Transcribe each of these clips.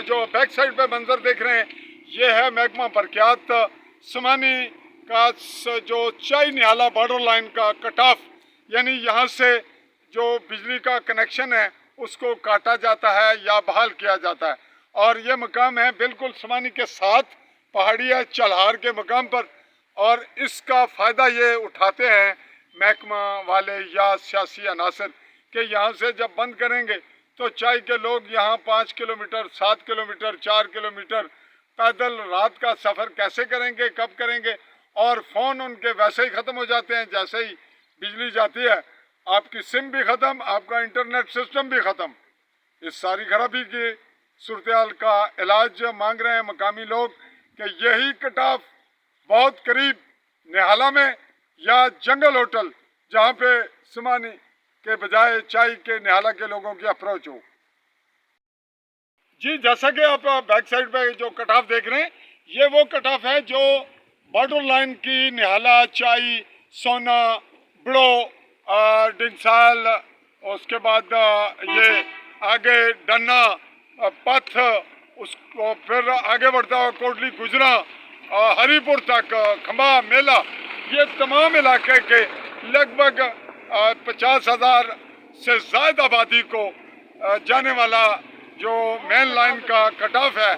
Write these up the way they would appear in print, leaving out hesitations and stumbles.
जो back side पे मंजर देख रहे हैं, ये है महकमा बरक़ियात समानी का जो चाई निहाला बॉर्डर लाइन का कट ऑफ, यानी यहाँ से जो बिजली का कनेक्शन है उसको काटा जाता है या बहाल किया जाता है। और ये मकाम है बिल्कुल समानी के साथ पहाड़िया चल्हार के मकाम पर, और इसका फ़ायदा ये उठाते हैं महकमा वाले या सियासी अनासर कि यहाँ से जब बंद करेंगे तो चाय के लोग यहाँ 5 किलोमीटर 7 किलोमीटर 4 किलोमीटर पैदल रात का सफ़र कैसे करेंगे, कब करेंगे। और फ़ोन उनके वैसे ही ख़त्म हो जाते हैं जैसे ही बिजली जाती है, आपकी सिम भी ख़त्म, आपका इंटरनेट सिस्टम भी ख़त्म। इस सारी खराबी की सूरत हाल का इलाज मांग रहे हैं मकामी लोग कि यही कट ऑफ बहुत करीब निहाला में या जंगल होटल, जहाँ पे समानी के बजाय चाय के निहाला के लोगों की अप्रोच हो। जी, जैसा कि आप बैक साइड पे जो कट ऑफ देख रहे हैं, ये वो कट ऑफ है जो बॉर्डर लाइन की निहाला, चाय, सोना, बड़ो, डिंगसाल, उसके बाद ये आगे डन्ना, पथ, उसको फिर आगे बढ़ता हुआ कोटली गुजरा, हरीपुर तक, खंबा मेला, ये तमाम इलाके के लगभग 50,000 से ज़्यादा आबादी को जाने वाला जो मेन लाइन का कट ऑफ है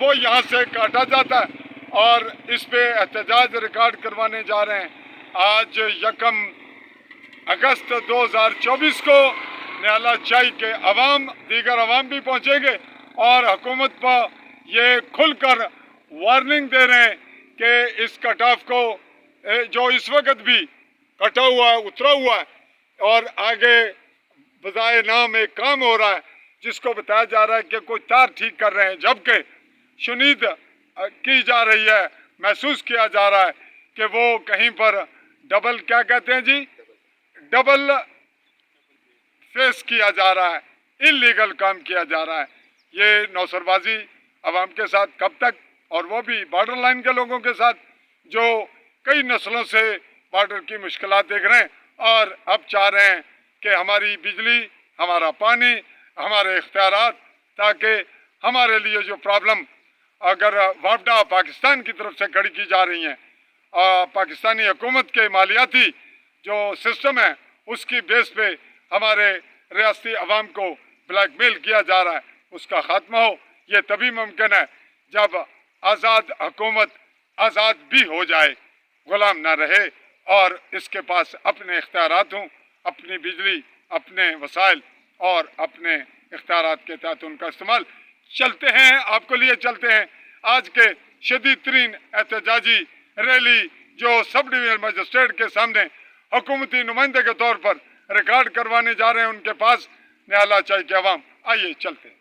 वो यहाँ से काटा जाता है। और इस पे एहतजाज रिकॉर्ड करवाने जा रहे हैं। आज 1 अगस्त 2024 को निहाला चाय के अवाम, दीगर अवाम भी पहुँचेंगे और हुकूमत पर ये खुलकर वार्निंग दे रहे हैं कि इस कट ऑफ को जो इस वक्त भी कटा हुआ है, उतरा हुआ है, और आगे बजाय नाम एक काम हो रहा है जिसको बताया जा रहा है कि कोई तार ठीक कर रहे हैं, जबकि शुनीद की जा रही है, महसूस किया जा रहा है कि वो कहीं पर डबल, क्या कहते हैं जी, डबल फेस किया जा रहा है, इल्लीगल काम किया जा रहा है। ये नौसरबाजी अवाम के साथ कब तक, और वो भी बॉर्डर लाइन के लोगों के साथ जो कई नस्लों से बॉर्डर की मुश्किलात देख रहे हैं और अब चाह रहे हैं कि हमारी बिजली, हमारा पानी, हमारे इख्तियारात, ताकि हमारे लिए जो प्रॉब्लम अगर वापडा पाकिस्तान की तरफ से खड़ी की जा रही हैं, पाकिस्तानी हुकूमत के मालियाती जो सिस्टम है उसकी बेस पे हमारे रियासती अवाम को ब्लैकमेल किया जा रहा है, उसका ख़ात्मा हो। ये तभी मुमकिन है जब आज़ाद हुकूमत आज़ाद भी हो जाए, ग़ुलाम ना रहे और इसके पास अपने इख्तियारात हों, अपनी बिजली, अपने वसाइल और अपने इख्तियारात के तहत उनका इस्तेमाल। चलते हैं, आपको लिए चलते हैं आज के शदीद तरीन एहतजाजी रैली जो सब डिवीजन मजिस्ट्रेट के सामने हुकूमती नुमाइंदे के तौर पर रिकॉर्ड करवाने जा रहे हैं उनके पास, निहाला चाय के अवाम। आइए चलते हैं।